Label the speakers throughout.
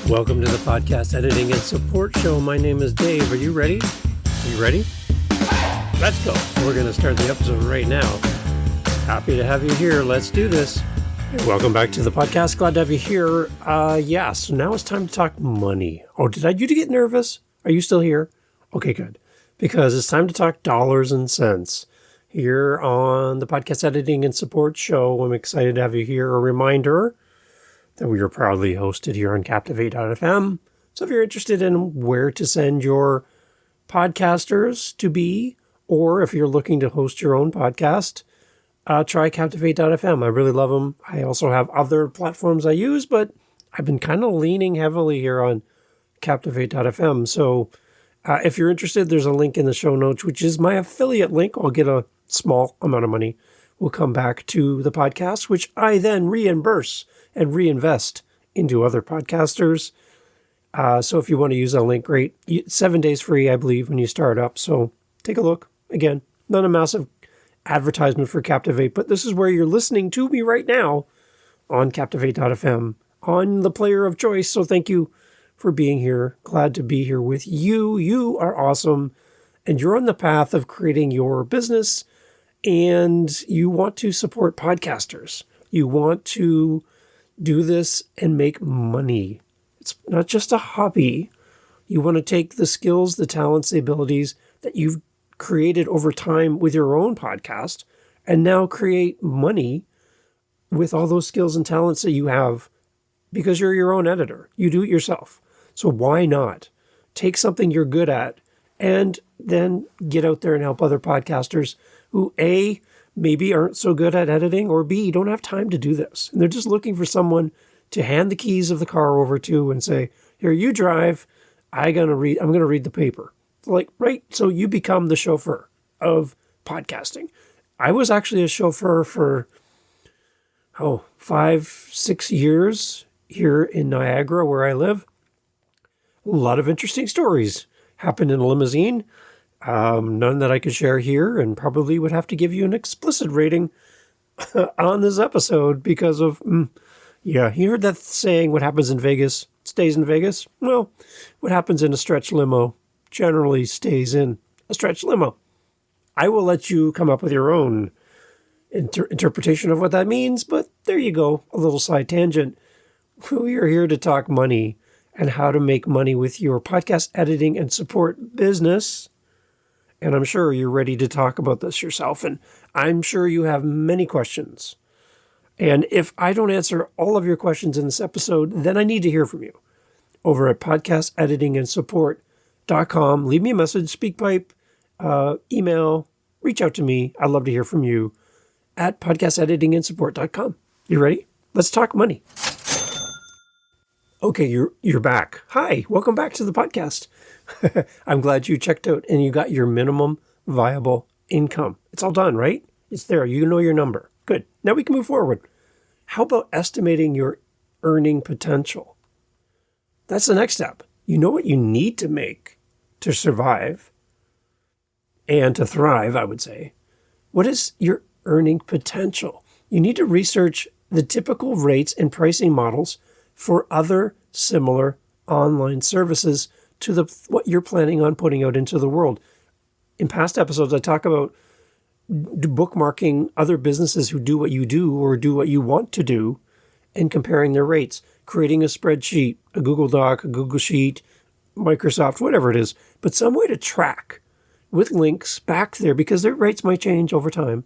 Speaker 1: Welcome to the podcast editing and support show. My name is Dave. Are you ready? Are you ready? Let's go. We're going to start the episode right now. Happy to have you here. Let's do this. Welcome back to the podcast. Glad to have you here. So now it's time to talk money. Oh, did you get nervous? Are you still here? Okay, good. Because it's time to talk dollars and cents here on the podcast editing and support show. I'm excited to have you here. A reminder that we are proudly hosted here on Captivate.fm. So if you're interested in where to send your podcasters to be, or if you're looking to host your own podcast, try Captivate.fm. I really love them. I also have other platforms I use, but I've been kind of leaning heavily here on Captivate.fm. So if you're interested, there's a link in the show notes, which is my affiliate link. I'll get a small amount of money. Will come back to the podcast, which I then reimburse and reinvest into other podcasters. So if you want to use that link, great. 7 days free, I believe, when you start up. So take a look. Again, not a massive advertisement for Captivate, but this is where you're listening to me right now on Captivate.fm, on the player of choice. So thank you for being here. Glad to be here with you. You are awesome. And you're on the path of creating your business, and you want to support podcasters. You want to do this and make money. It's not just a hobby. You want to take the skills, the talents, the abilities that you've created over time with your own podcast and now create money with all those skills and talents that you have because you're your own editor. You do it yourself. So why not take something you're good at and then get out there and help other podcasters who A, maybe aren't so good at editing, or B, don't have time to do this. And they're just looking for someone to hand the keys of the car over to and say, here, you drive. I'm going to read the paper. Right? So you become the chauffeur of podcasting. I was actually a chauffeur for, 5-6 years here in Niagara, where I live. A lot of interesting stories happened in a limousine. None that I could share here, and probably would have to give you an explicit rating on this episode because of, you heard that saying, what happens in Vegas stays in Vegas. Well, what happens in a stretch limo generally stays in a stretch limo. I will let you come up with your own interpretation of what that means, but there you go, a little side tangent. We are here to talk money and how to make money with your podcast editing and support business. And I'm sure you're ready to talk about this yourself. And I'm sure you have many questions. And if I don't answer all of your questions in this episode, then I need to hear from you. Over at podcasteditingandsupport.com. Leave me a message, SpeakPipe, email, reach out to me. I'd love to hear from you at podcasteditingandsupport.com. You ready? Let's talk money. Okay, you're back. Hi, welcome back to the podcast. I'm glad you checked out and you got your minimum viable income. It's all done, right? It's there. You know your number. Good. Now we can move forward. How about estimating your earning potential? That's the next step. You know what you need to make to survive and to thrive, I would say. What is your earning potential? You need to research the typical rates and pricing models for other similar online services to what you're planning on putting out into the world. In past episodes, I talk about bookmarking other businesses who do what you do or do what you want to do and comparing their rates, creating a spreadsheet, a Google Doc, a Google Sheet, Microsoft, whatever it is, but some way to track with links back there because their rates might change over time,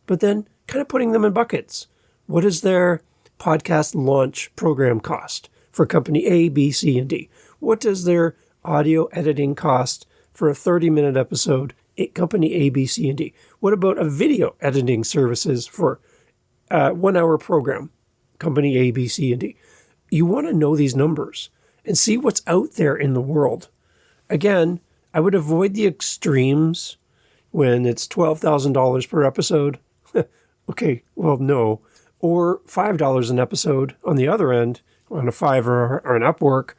Speaker 1: but then kind of putting them in buckets. What is their podcast launch program cost for company A, B, C, and D? What does their audio editing cost for a 30-minute episode at company A, B, C, and D? What about a video editing services for a 1-hour program, company A, B, C, and D? You want to know these numbers and see what's out there in the world. Again, I would avoid the extremes when it's $12,000 per episode. Okay, well, no. Or $5 an episode on the other end, on a Fiverr or an Upwork.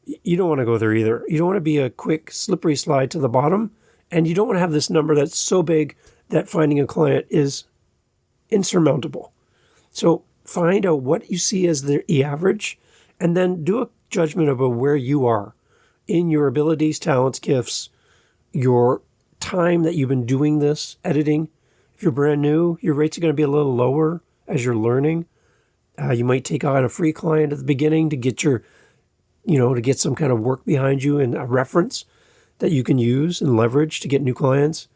Speaker 1: You don't want to go there either. You don't want to be a quick, slippery slide to the bottom. And you don't want to have this number that's so big that finding a client is insurmountable. So find out what you see as the average, and then do judgment about where you are in your abilities, talents, gifts, your time that you've been doing this editing. If you're brand new, your rates are going to be a little lower as you're learning. You might take on a free client at the beginning to get to get some kind of work behind you and a reference that you can use and leverage to get new clients.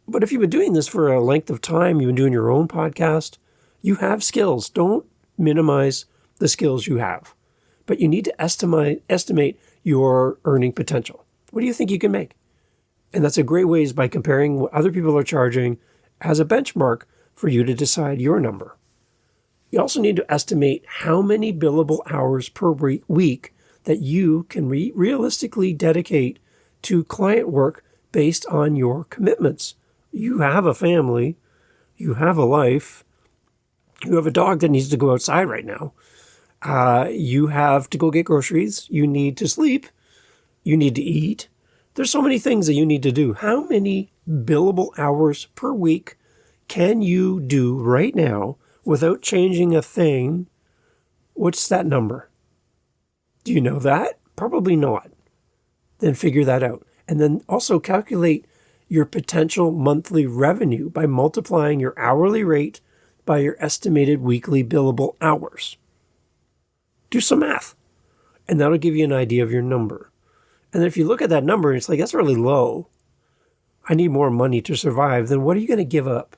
Speaker 1: But if you've been doing this for a length of time, you've been doing your own podcast, you have skills. Don't minimize the skills you have. But you need to estimate your earning potential. What do you think you can make? And that's a great way is by comparing what other people are charging as a benchmark for you to decide your number. You also need to estimate how many billable hours per week that you can realistically dedicate to client work based on your commitments. You have a family, you have a life, you have a dog that needs to go outside right now. You have to go get groceries, you need to sleep, you need to eat. There's so many things that you need to do. How many billable hours per week can you do right now without changing a thing? What's that number? Do you know that? Probably not. Then figure that out. And then also calculate your potential monthly revenue by multiplying your hourly rate by your estimated weekly billable hours. Do some math, and that'll give you an idea of your number. And then if you look at that number, it's like, that's really low. I need more money to survive. Then what are you going to give up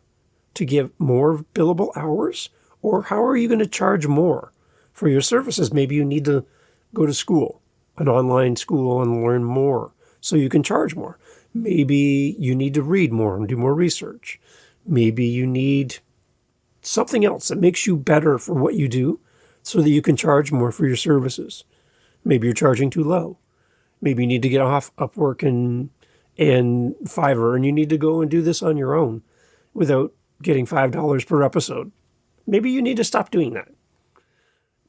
Speaker 1: to give more billable hours? Or how are you going to charge more for your services? Maybe you need to go to school, an online school, and learn more so you can charge more. Maybe you need to read more and do more research. Maybe you need something else that makes you better for what you do so that you can charge more for your services. Maybe you're charging too low. Maybe you need to get off Upwork and Fiverr, and you need to go and do this on your own without getting $5 per episode. Maybe you need to stop doing that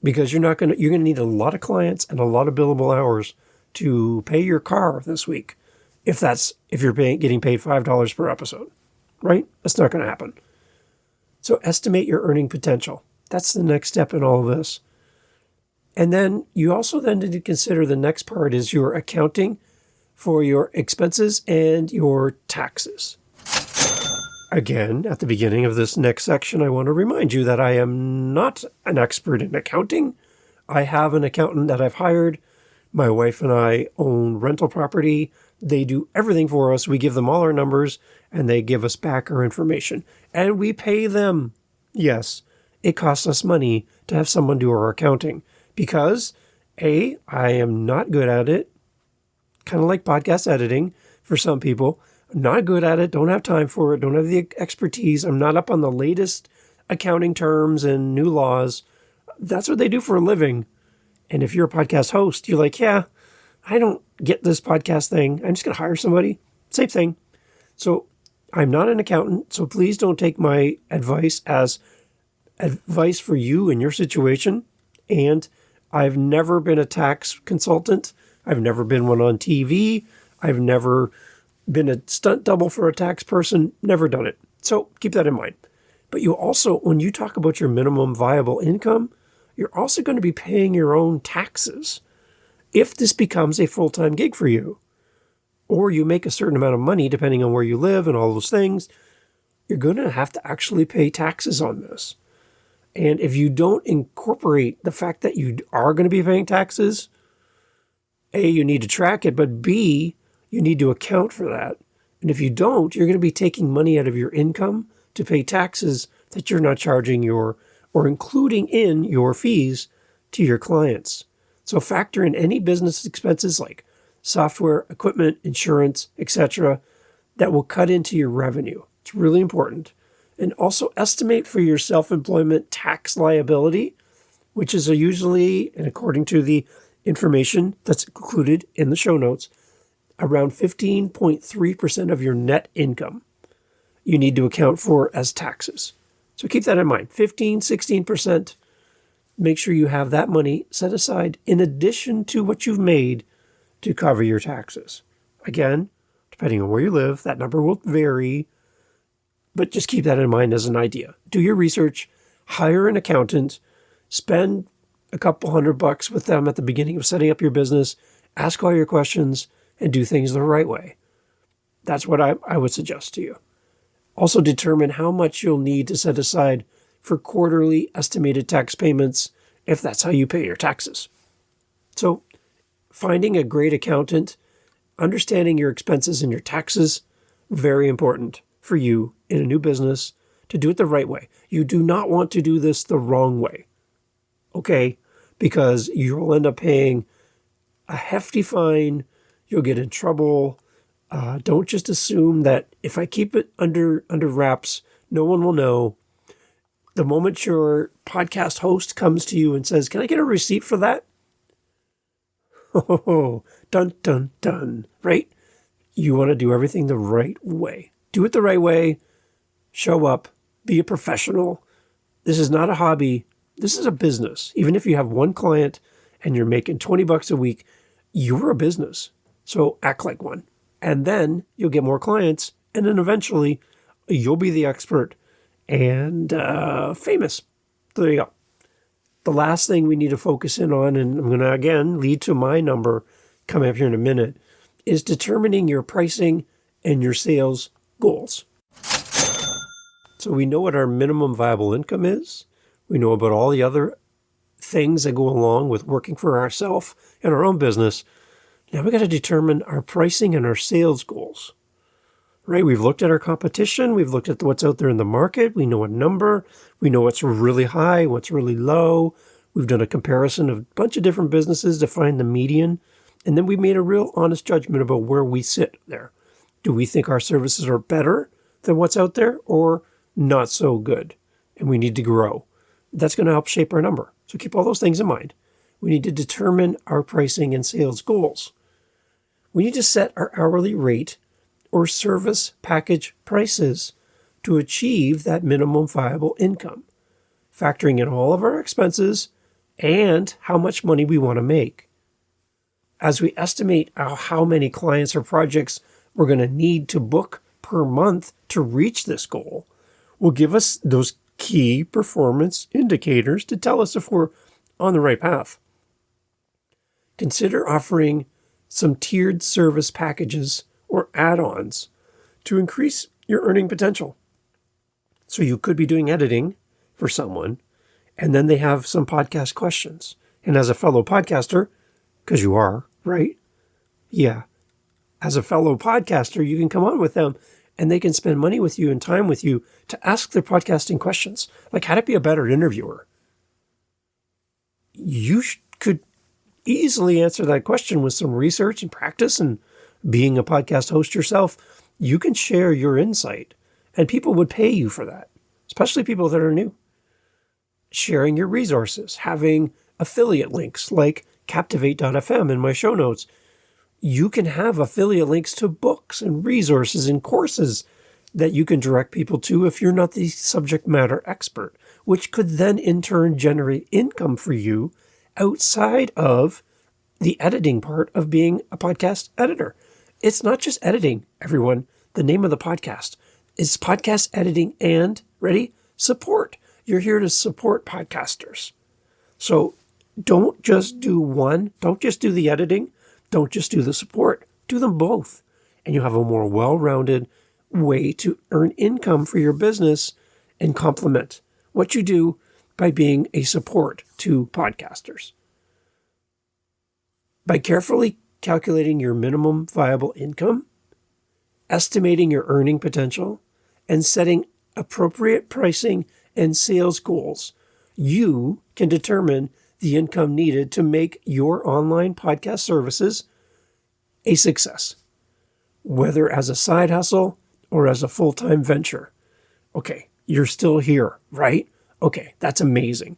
Speaker 1: because you're going to need a lot of clients and a lot of billable hours to pay your car this week. If you're getting paid $5 per episode, right? That's not going to happen. So estimate your earning potential. That's the next step in all of this. And then you also then need to consider the next part is your accounting for your expenses and your taxes. Again, at the beginning of this next section, I want to remind you that I am not an expert in accounting. I have an accountant that I've hired. My wife and I own rental property. They do everything for us. We give them all our numbers, and they give us back our information. And we pay them. Yes, it costs us money to have someone do our accounting because, A, I am not good at it, kind of like podcast editing for some people. I'm not good at it, don't have time for it, don't have the expertise. I'm not up on the latest accounting terms and new laws. That's what they do for a living. And if you're a podcast host, you're like, yeah, I don't get this podcast thing. I'm just going to hire somebody. Same thing. So I'm not an accountant, so please don't take my advice as advice for you in your situation. And I've never been a tax consultant. I've never been one on TV. I've never been a stunt double for a tax person. Never done it. So keep that in mind. But you also, when you talk about your minimum viable income, you're also going to be paying your own taxes. If this becomes a full-time gig for you, or you make a certain amount of money, depending on where you live and all those things, you're going to have to actually pay taxes on this. And if you don't incorporate the fact that you are going to be paying taxes, A, you need to track it, but B, you need to account for that. And if you don't, you're going to be taking money out of your income to pay taxes that you're not charging or including in your fees to your clients. So factor in any business expenses like software, equipment, insurance, etc., that will cut into your revenue. It's really important. And also estimate for your self-employment tax liability, which is usually, and according to the information that's included in the show notes, around 15.3% of your net income you need to account for as taxes. So keep that in mind, 16%. Make sure you have that money set aside in addition to what you've made to cover your taxes. Again, depending on where you live, that number will vary, but just keep that in mind as an idea. Do your research, hire an accountant, spend a couple $100 with them at the beginning of setting up your business, ask all your questions, and do things the right way. That's what I would suggest to you. Also determine how much you'll need to set aside for quarterly estimated tax payments if that's how you pay your taxes. So finding a great accountant, understanding your expenses and your taxes, very important for you in a new business to do it the right way. You do not want to do this the wrong way, okay? Because you'll end up paying a hefty fine. You'll get in trouble. Don't just assume that if I keep it under wraps, no one will know. The moment your podcast host comes to you and says, "Can I get a receipt for that?" Oh, dun, dun, dun, right? You want to do everything the right way. Do it the right way. Show up. Be a professional. This is not a hobby. This is a business. Even if you have one client and you're making $20 a week, you're a business. So act like one. And then you'll get more clients. And then eventually you'll be the expert and famous. There you go. The last thing we need to focus in on, and I'm going to, again, lead to my number coming up here in a minute, is determining your pricing and your sales goals. So we know what our minimum viable income is. We know about all the other things that go along with working for ourselves and our own business. Now we got to determine our pricing and our sales goals. Right? We've looked at our competition. We've looked at what's out there in the market. We know a number. We know what's really high, what's really low. We've done a comparison of a bunch of different businesses to find the median. And then we made a real honest judgment about where we sit there. Do we think our services are better than what's out there or not so good? And we need to grow. That's going to help shape our number. So keep all those things in mind. We need to determine our pricing and sales goals. We need to set our hourly rate or service package prices to achieve that minimum viable income, factoring in all of our expenses and how much money we want to make. As we estimate how many clients or projects we're going to need to book per month to reach this goal, will give us those key performance indicators to tell us if we're on the right path. Consider offering some tiered service packages or add-ons to increase your earning potential. So you could be doing editing for someone, and then they have some podcast questions. And as a fellow podcaster, because you are, right? Yeah. As a fellow podcaster, you can come on with them, and they can spend money with you and time with you to ask their podcasting questions. Like how to be a better interviewer. You could easily answer that question with some research and practice, and being a podcast host yourself, you can share your insight and people would pay you for that, especially people that are new. Sharing your resources, having affiliate links like Captivate.fm in my show notes. You can have affiliate links to books and resources and courses that you can direct people to if you're not the subject matter expert, which could then in turn generate income for you outside of the editing part of being a podcast editor. It's not just editing, everyone. The name of the podcast is Podcast Editing and, ready, Support. You're here to support podcasters. So don't just do one. Don't just do the editing. Don't just do the support. Do them both. And you have a more well-rounded way to earn income for your business and complement what you do by being a support to podcasters. By carefully calculating your minimum viable income, estimating your earning potential, and setting appropriate pricing and sales goals, you can determine the income needed to make your online podcast services a success, whether as a side hustle or as a full-time venture. Okay, you're still here, right? Okay, that's amazing.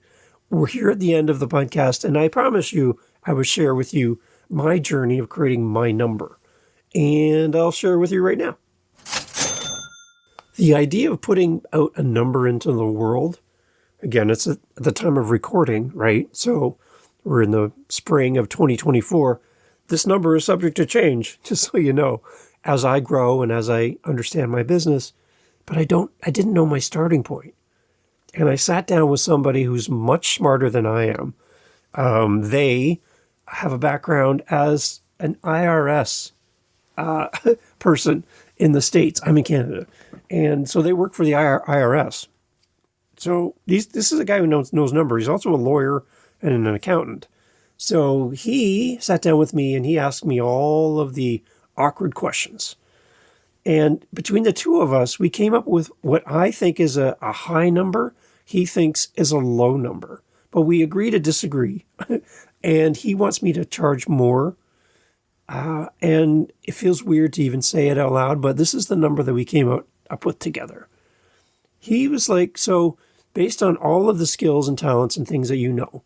Speaker 1: We're here at the end of the podcast, and I promise you I will share with you my journey of creating my number. And I'll share with you right now. The idea of putting out a number into the world, again, it's at the time of recording, right? So we're in the spring of 2024. This number is subject to change, just so you know, as I grow and as I understand my business. But I didn't know my starting point. And I sat down with somebody who's much smarter than I am, They have a background as an IRS person in the States. I'm in Canada. And so they work for the IRS. So this is a guy who knows numbers. He's also a lawyer and an accountant. So he sat down with me and he asked me all of the awkward questions. And between the two of us, we came up with what I think is a high number. He thinks is a low number. But we agree to disagree. And he wants me to charge more. And it feels weird to even say it out loud, but this is the number that we came up with together. He was like, so based on all of the skills and talents and things that you know,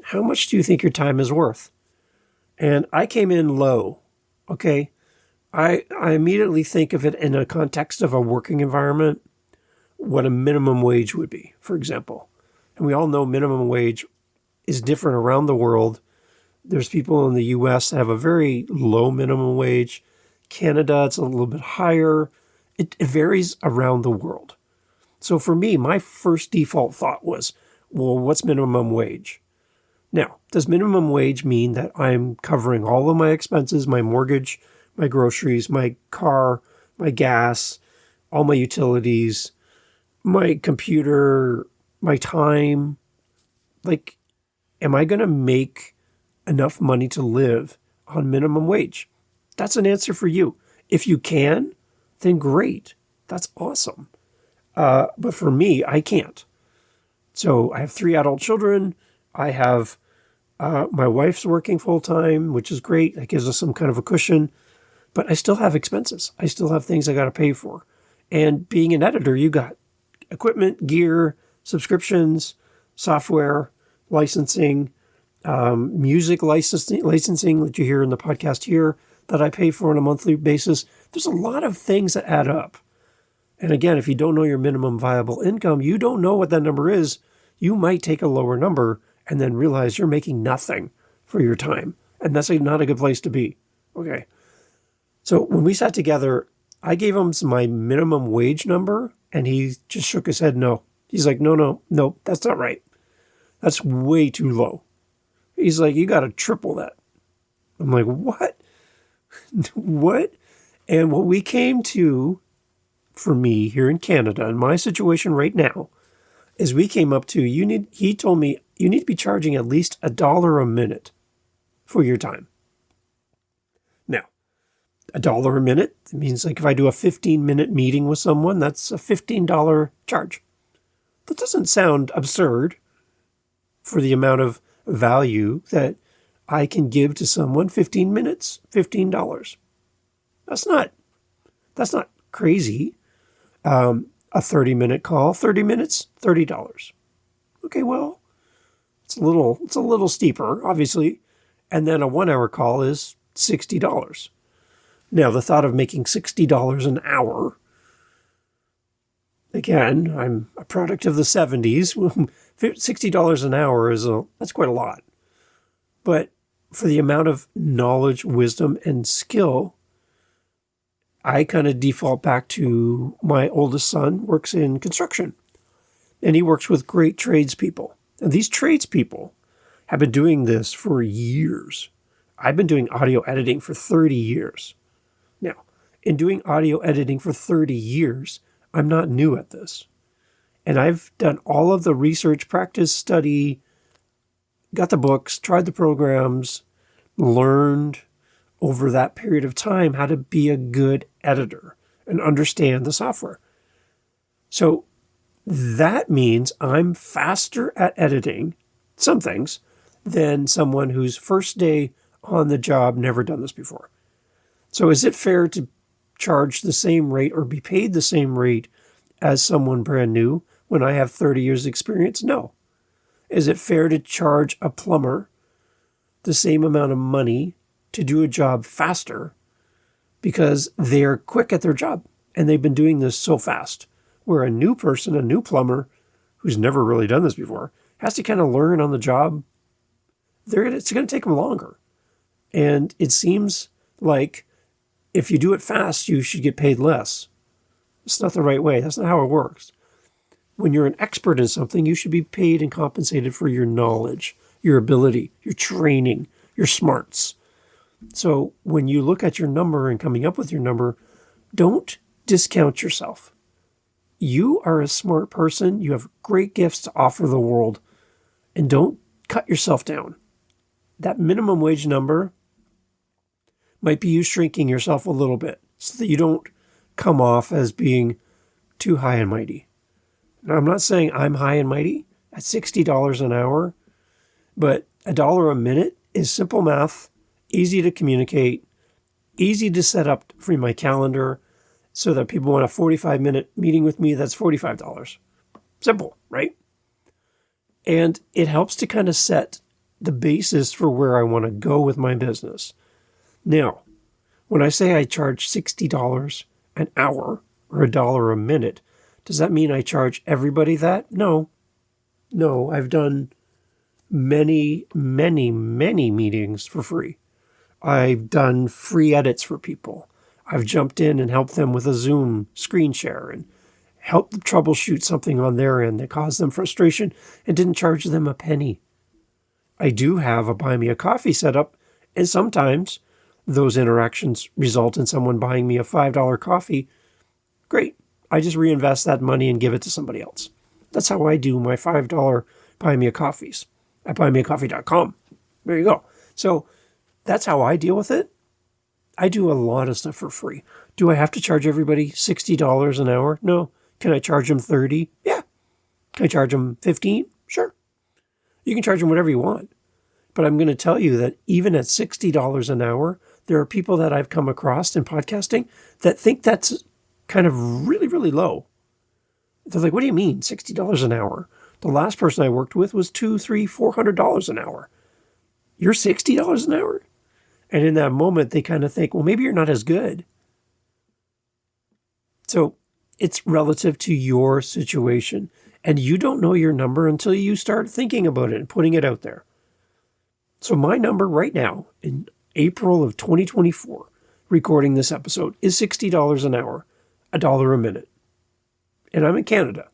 Speaker 1: how much do you think your time is worth? And I came in low, okay? I immediately think of it in a context of a working environment, what a minimum wage would be, for example. And we all know minimum wage is different around the world. There's people in the US that have a very low minimum wage. Canada, it's a little bit higher. It varies around the world. So for me, my first default thought was, well, what's minimum wage? Now, does minimum wage mean that I'm covering all of my expenses, my mortgage, my groceries, my car, my gas, all my utilities, my computer, my time? Like, am I going to make enough money to live on minimum wage? That's an answer for you. If you can, then great. That's awesome. But for me, I can't. So I have 3 adult children. I have my wife's working full time, which is great. That gives us some kind of a cushion. But I still have expenses. I still have things I got to pay for. And being an editor, you got equipment, gear, subscriptions, software, licensing, music licensing that you hear in the podcast here that I pay for on a monthly basis. There's a lot of things that add up. And again, if you don't know your minimum viable income, you don't know what that number is. You might take a lower number and then realize you're making nothing for your time. And that's not a good place to be. Okay. So when we sat together, I gave him my minimum wage number and he just shook his head no. He's like, no, that's not right. That's way too low. He's like, you got to triple that. I'm like, what? What? And what we came to, for me here in Canada, in my situation right now, is we came up to, he told me, you need to be charging at least $1 a minute for your time. Now, $1 a minute means like if I do a 15-minute meeting with someone, that's a $15 charge. That doesn't sound absurd for the amount of value that I can give to someone. 15 minutes, $15. That's not crazy. A 30-minute call, 30 minutes, $30. Okay, well, it's a little steeper, obviously. And then a 1-hour call is $60. Now, the thought of making $60 an hour, again, I'm a product of the 70s. $60 an hour that's quite a lot. But for the amount of knowledge, wisdom, and skill, I kind of default back to my oldest son works in construction. And he works with great tradespeople. And these tradespeople have been doing this for years. I've been doing audio editing for 30 years. Now, in doing audio editing for 30 years, I'm not new at this. And I've done all of the research, practice, study, got the books, tried the programs, learned over that period of time how to be a good editor and understand the software. So that means I'm faster at editing some things than someone whose first day on the job never done this before. So is it fair to charge the same rate or be paid the same rate as someone brand new when I have 30 years experience? No. Is it fair to charge a plumber the same amount of money to do a job faster because they're quick at their job and they've been doing this so fast? Where a new person, a new plumber who's never really done this before, has to kind of learn on the job. It's going to take them longer. And it seems like if you do it fast, you should get paid less. It's not the right way. That's not how it works. When you're an expert in something, you should be paid and compensated for your knowledge, your ability, your training, your smarts. So when you look at your number and coming up with your number, don't discount yourself. You are a smart person. You have great gifts to offer the world, and don't cut yourself down. That minimum wage number might be you shrinking yourself a little bit so that you don't come off as being too high and mighty. Now, I'm not saying I'm high and mighty at $60 an hour, but $1 a minute is simple math, easy to communicate, easy to set up for my calendar so that people want a 45-minute meeting with me, that's $45. Simple, right? And it helps to kind of set the basis for where I want to go with my business. Now, when I say I charge $60 an hour or $1 a minute, does that mean I charge everybody that? No. No, I've done many, many, many meetings for free. I've done free edits for people. I've jumped in and helped them with a Zoom screen share and helped them troubleshoot something on their end that caused them frustration and didn't charge them a penny. I do have a buy me a coffee set up, and sometimes those interactions result in someone buying me a $5 coffee. Great. I just reinvest that money and give it to somebody else. That's how I do my $5 buy me a coffees at buymeacoffee.com. There you go. So that's how I deal with it. I do a lot of stuff for free. Do I have to charge everybody $60 an hour? No. Can I charge them $30? Yeah. Can I charge them $15? Sure. You can charge them whatever you want. But I'm going to tell you that even at $60 an hour, there are people that I've come across in podcasting that think that's kind of really, really low. They're like, what do you mean $60 an hour? The last person I worked with was $200, $300, $400 an hour. You're $60 an hour? And in that moment, they kind of think, well, maybe you're not as good. So it's relative to your situation. And you don't know your number until you start thinking about it and putting it out there. So my number right now, in April of 2024, recording this episode, is $60 an hour, $1 a minute. And I'm in Canada.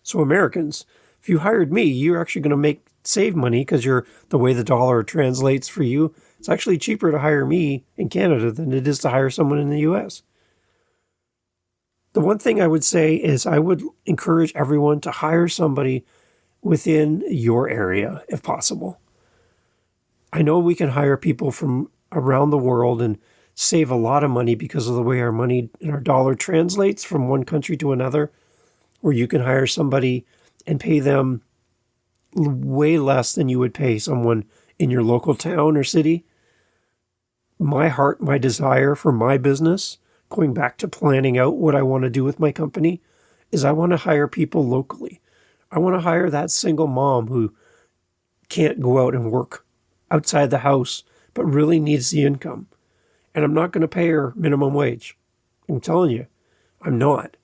Speaker 1: So Americans, if you hired me, you're actually going to save money because the way the dollar translates for you, it's actually cheaper to hire me in Canada than it is to hire someone in the US. The one thing I would say is I would encourage everyone to hire somebody within your area if possible. I know we can hire people from around the world and save a lot of money because of the way our money and our dollar translates from one country to another, where you can hire somebody and pay them way less than you would pay someone in your local town or city. My heart, my desire for my business, going back to planning out what I want to do with my company, is I want to hire people locally. I want to hire that single mom who can't go out and work outside the house, but really needs the income. And I'm not going to pay her minimum wage. I'm telling you, I'm not.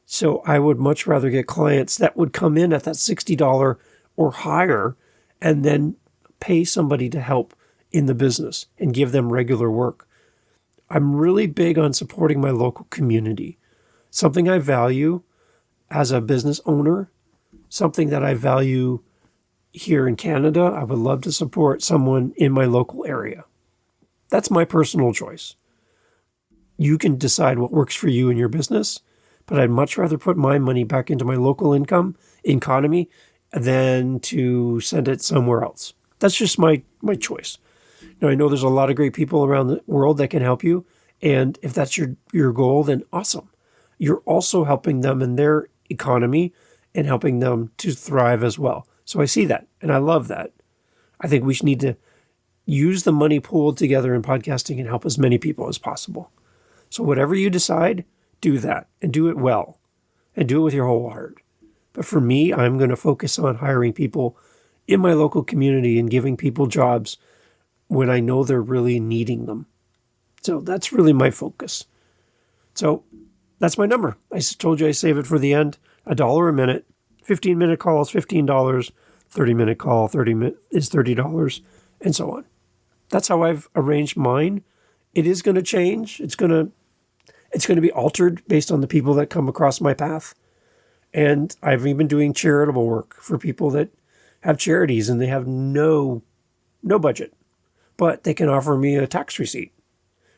Speaker 1: So I would much rather get clients that would come in at that $60 or higher and then pay somebody to help in the business and give them regular work. I'm really big on supporting my local community. Something I value as a business owner, something that I value here in Canada. I would love to support someone in my local area. That's my personal choice. You can decide what works for you in your business, but I'd much rather put my money back into my local economy than to send it somewhere else. That's just my choice. Now, I know there's a lot of great people around the world that can help you, and if that's your goal, then awesome. You're also helping them in their economy and helping them to thrive as well. So I see that, and I love that. I think we should need to use the money pooled together in podcasting and help as many people as possible. So whatever you decide, do that, and do it well, and do it with your whole heart. But for me, I'm going to focus on hiring people in my local community and giving people jobs when I know they're really needing them. So that's really my focus. So that's my number. I told you I save it for the end. $1 a minute. 15-minute call is $15. 30-minute call is $30, and so on. That's how I've arranged mine. It is going to change. It's going to be altered based on the people that come across my path. And I've even been doing charitable work for people that have charities and they have no budget, but they can offer me a tax receipt,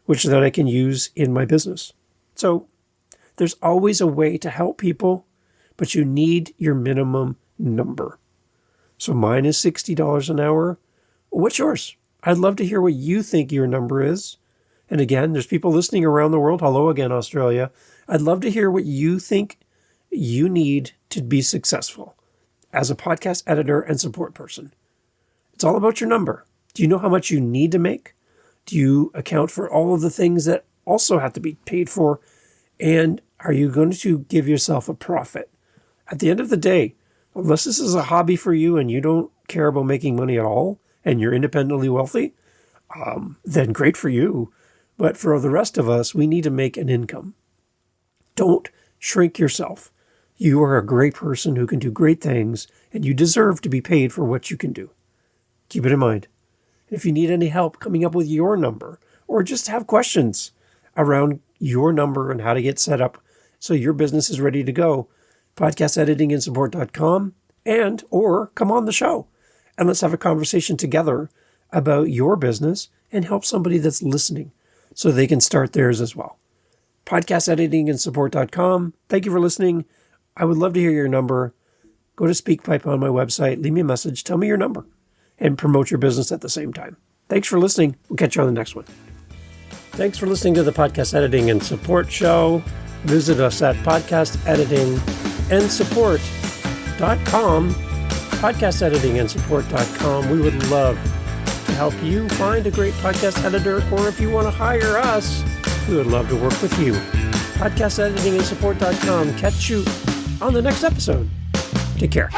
Speaker 1: which then I can use in my business. So there's always a way to help people, but you need your minimum number. So mine is $60 an hour. What's yours? I'd love to hear what you think your number is. And again, there's people listening around the world. Hello again, Australia. I'd love to hear what you think you need to be successful as a podcast editor and support person. It's all about your number. Do you know how much you need to make? Do you account for all of the things that also have to be paid for? And are you going to give yourself a profit? At the end of the day, unless this is a hobby for you and you don't care about making money at all and you're independently wealthy, then great for you. But for the rest of us, we need to make an income. Don't shrink yourself. You are a great person who can do great things, and you deserve to be paid for what you can do. Keep it in mind. If you need any help coming up with your number, or just have questions around your number and how to get set up so your business is ready to go, podcasteditingandsupport.com, or come on the show and let's have a conversation together about your business and help somebody that's listening so they can start theirs as well. Podcasteditingandsupport.com. Thank you for listening. I would love to hear your number. Go to SpeakPipe on my website, leave me a message, tell me your number, and promote your business at the same time. Thanks for listening. We'll catch you on the next one. Thanks for listening to the Podcast Editing and Support Show. Visit us at podcasteditingandsupport.com, podcasteditingandsupport.com. We would love to help you find a great podcast editor, or if you want to hire us, we would love to work with you. Podcasteditingandsupport.com. Catch you on the next episode. Take care.